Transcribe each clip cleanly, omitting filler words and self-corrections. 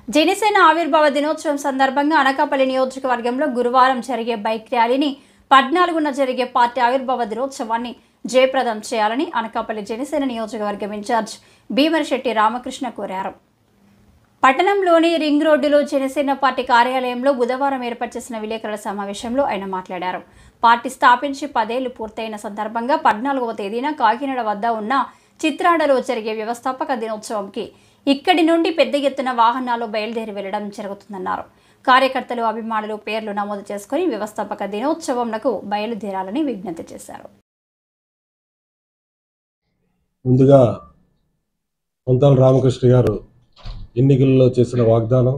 జనసేన ఆవిర్భావ దినోత్సవం సందర్భంగా అనకాపల్లి నియోజకవర్గంలో గురువారం జరిగే బైక్ ర్యాలీని 14న జరిగే పార్టీ ఆవిర్భావ దినోత్సవాన్ని జయప్రదం చేయాలని అనకాపల్లి జనసేన నియోజకవర్గం ఇన్ఛార్జ్ భీమరిశెట్టి రామకృష్ణ కోరారు. పట్టణంలోని రింగ్ రోడ్డులో జనసేన పార్టీ కార్యాలయంలో బుధవారం ఏర్పాటు చేసిన విలేకరుల సమావేశంలో ఆయన మాట్లాడారు. పార్టీ స్థాపించి 10 ఏళ్లు పూర్తయిన సందర్భంగా 14వ తేదీన కాకినాడ వద్ద ఉన్న చిత్రాడలో జరిగే వ్యవస్థాపక దినోత్సవంకి ఇక్కడి నుండి పెద్ద ఎత్తున వాహనాలు బయలుదేరి వెళ్లడం జరుగుతుందన్నారు. కార్యకర్తలు, అభిమానులు పేర్లు నమోదు చేసుకుని వ్యవస్థాపక దినోత్సవంకు బయలుదేరాలని విజ్ఞప్తి చేశారు. ముందుగా కొంతాల రామకృష్ణ గారు ఎన్నికల్లో చేసిన వాగ్దానం,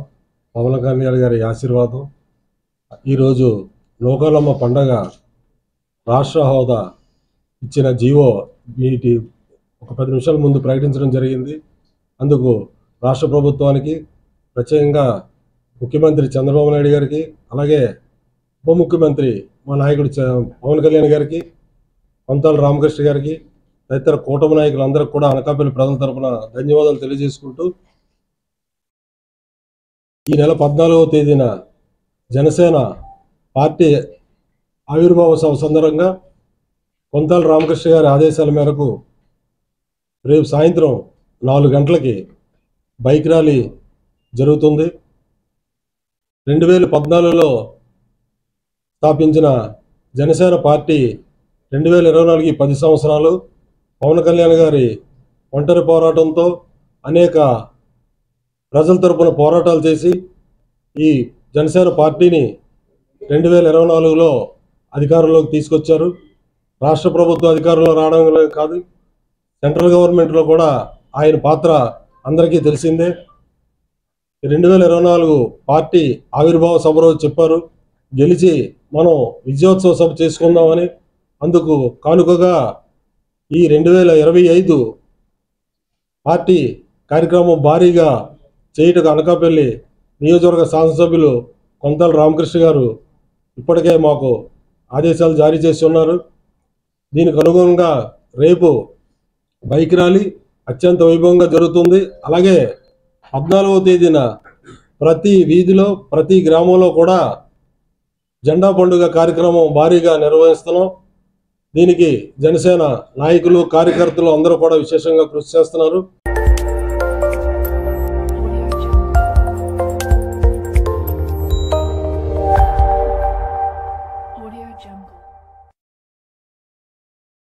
పవన్ కళ్యాణ్ గారి ఆశీర్వాదం, ఈరోజు లోకాలమ్మ పండగ రాష్ట్ర హోదా ఇచ్చిన జీవో వీటి ఒక 10 నిమిషాల ముందు ప్రకటించడం జరిగింది. అందుకు రాష్ట్ర ప్రభుత్వానికి, ప్రత్యేకంగా ముఖ్యమంత్రి చంద్రబాబు నాయుడు గారికి, అలాగే ఉప ముఖ్యమంత్రి మా నాయకుడు పవన్ కళ్యాణ్ గారికి, కొంతాల రామకృష్ణ గారికి, తదితర కూటమి నాయకులందరికీ కూడా అనకాపల్లి ప్రజల తరఫున ధన్యవాదాలు తెలియజేసుకుంటూ, ఈ నెల 14వ తేదీన జనసేన పార్టీ ఆవిర్భావ సభ సందర్భంగా కొంతాల రామకృష్ణ గారి ఆదేశాల మేరకు రేపు సాయంత్రం 4 గంటలకి బైక్ ర్యాలీ జరుగుతుంది. 2014లో స్థాపించిన జనసేన పార్టీ 2024 10 సంవత్సరాలు పవన్ కళ్యాణ్ గారి ఒంటరి పోరాటంతో అనేక ప్రజల తరపున పోరాటాలు చేసి ఈ జనసేన పార్టీని 2024లో అధికారంలోకి తీసుకొచ్చారు. రాష్ట్ర ప్రభుత్వ అధికారంలో రావడం కాదు, సెంట్రల్ గవర్నమెంట్లో కూడా ఆయన పాత్ర అందరికీ తెలిసిందే. 2024 పార్టీ ఆవిర్భావ సభ రోజు చెప్పారు, గెలిచి మనం విజయోత్సవ సభ చేసుకుందామని. అందుకు కానుకగా ఈ 2025 పార్టీ కార్యక్రమం భారీగా చేయుటకు అనకాపల్లి నియోజకవర్గ శాసనసభ్యులు కొంతాల రామకృష్ణ గారు ఇప్పటికే మాకు ఆదేశాలు జారీ చేసి ఉన్నారు. దీనికి అనుగుణంగా రేపు బైక్ ర్యాలీ అత్యంత వైభవంగా జరుగుతుంది. అలాగే 14వ తేదీన ప్రతి వీధిలో, ప్రతి గ్రామంలో కూడా జెండా పండుగ కార్యక్రమం భారీగా నిర్వహిస్తున్నాం. దీనికి జనసేన నాయకులు, కార్యకర్తలు అందరూ కూడా విశేషంగా కృషి చేస్తున్నారు.